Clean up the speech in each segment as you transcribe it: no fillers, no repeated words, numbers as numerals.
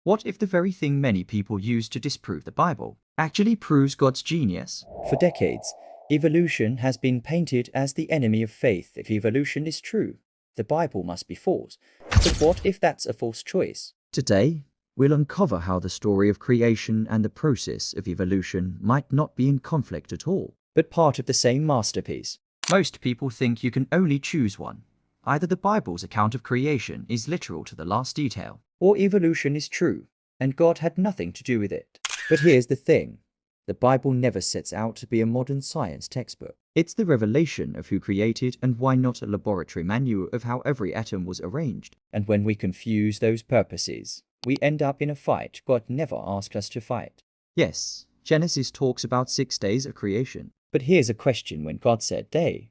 What if the very thing many people use to disprove the Bible actually proves God's genius? For decades, evolution has been painted as the enemy of faith. If evolution is true, the Bible must be false. But what if that's a false choice? Today, we'll uncover how the story of creation and the process of evolution might not be in conflict at all, But part of the same masterpiece. Most people think you can only choose one. Either the Bible's account of creation is literal to the last detail, Or evolution is true, and God had nothing to do with it. But here's the thing. The Bible never sets out to be a modern science textbook. it's the revelation of who created and why not a laboratory manual of how every atom was arranged. And when we confuse those purposes, we end up in a fight God never asked us to fight. Yes, Genesis talks about 6 days of creation. But here's a question: when God said day,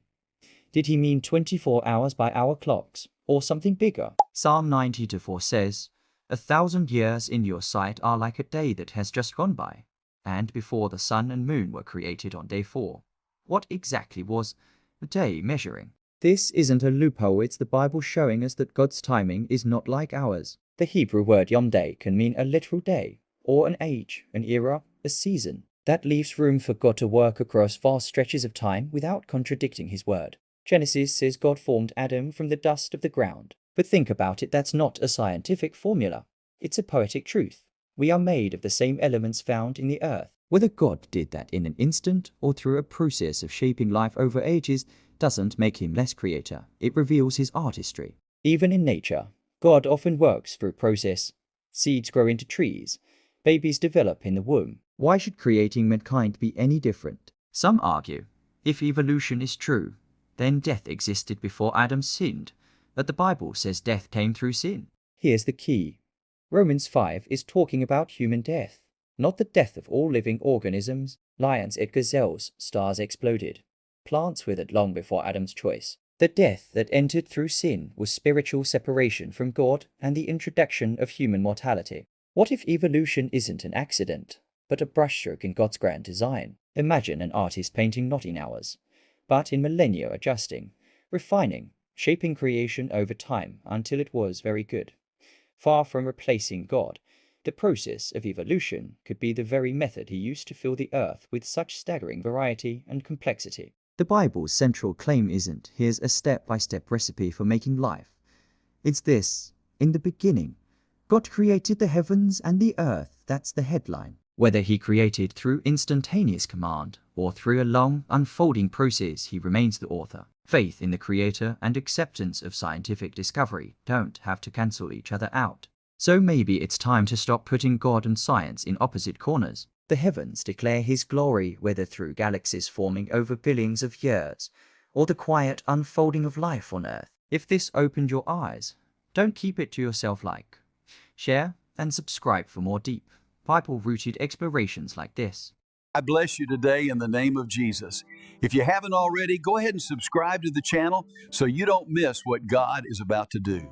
did he mean 24 hours by our clocks, or something bigger? Psalm 90:4 says, "1,000 years in your sight are like a day that has just gone by, and before the sun and moon were created on day 4. What exactly was the day measuring? This isn't a loophole, it's the Bible showing us that God's timing is not like ours. The Hebrew word yom day can mean a literal day, or an age, an era, a season. That leaves room for God to work across vast stretches of time without contradicting his word. Genesis says God formed Adam from the dust of the ground. But think about it, that's not a scientific formula. It's a poetic truth. We are made of the same elements found in the earth. Whether God did that in an instant or through a process of shaping life over ages doesn't make him less creator. It reveals his artistry. Even in nature, God often works through process. Seeds grow into trees. Babies develop in the womb. Why should creating mankind be any different? Some argue, if evolution is true, then death existed before Adam sinned, but the Bible says death came through sin. Here's the key. Romans 5 is talking about human death, not the death of all living organisms. Lions ate gazelles, stars exploded. Plants withered long before Adam's choice. The death that entered through sin was spiritual separation from God and the introduction of human mortality. What if evolution isn't an accident, but a brushstroke in God's grand design? Imagine an artist painting not in hours, but in millennia, adjusting, refining, shaping creation over time until it was very good. Far from replacing God, the process of evolution could be the very method he used to fill the earth with such staggering variety and complexity. The Bible's central claim isn't, here's a step-by-step recipe for making life. It's this: in the beginning, God created the heavens and the earth. That's the headline. Whether he created through instantaneous command or through a long, unfolding process, he remains the author. Faith in the Creator and acceptance of scientific discovery don't have to cancel each other out. So maybe it's time to stop putting God and science in opposite corners. The heavens declare his glory, whether through galaxies forming over billions of years, or the quiet unfolding of life on earth. If this opened your eyes, don't keep it to yourself. Like, share, and subscribe for more deep, Bible-rooted explorations like this. I bless you today in the name of Jesus. If you haven't already, go ahead and subscribe to the channel so you don't miss what God is about to do.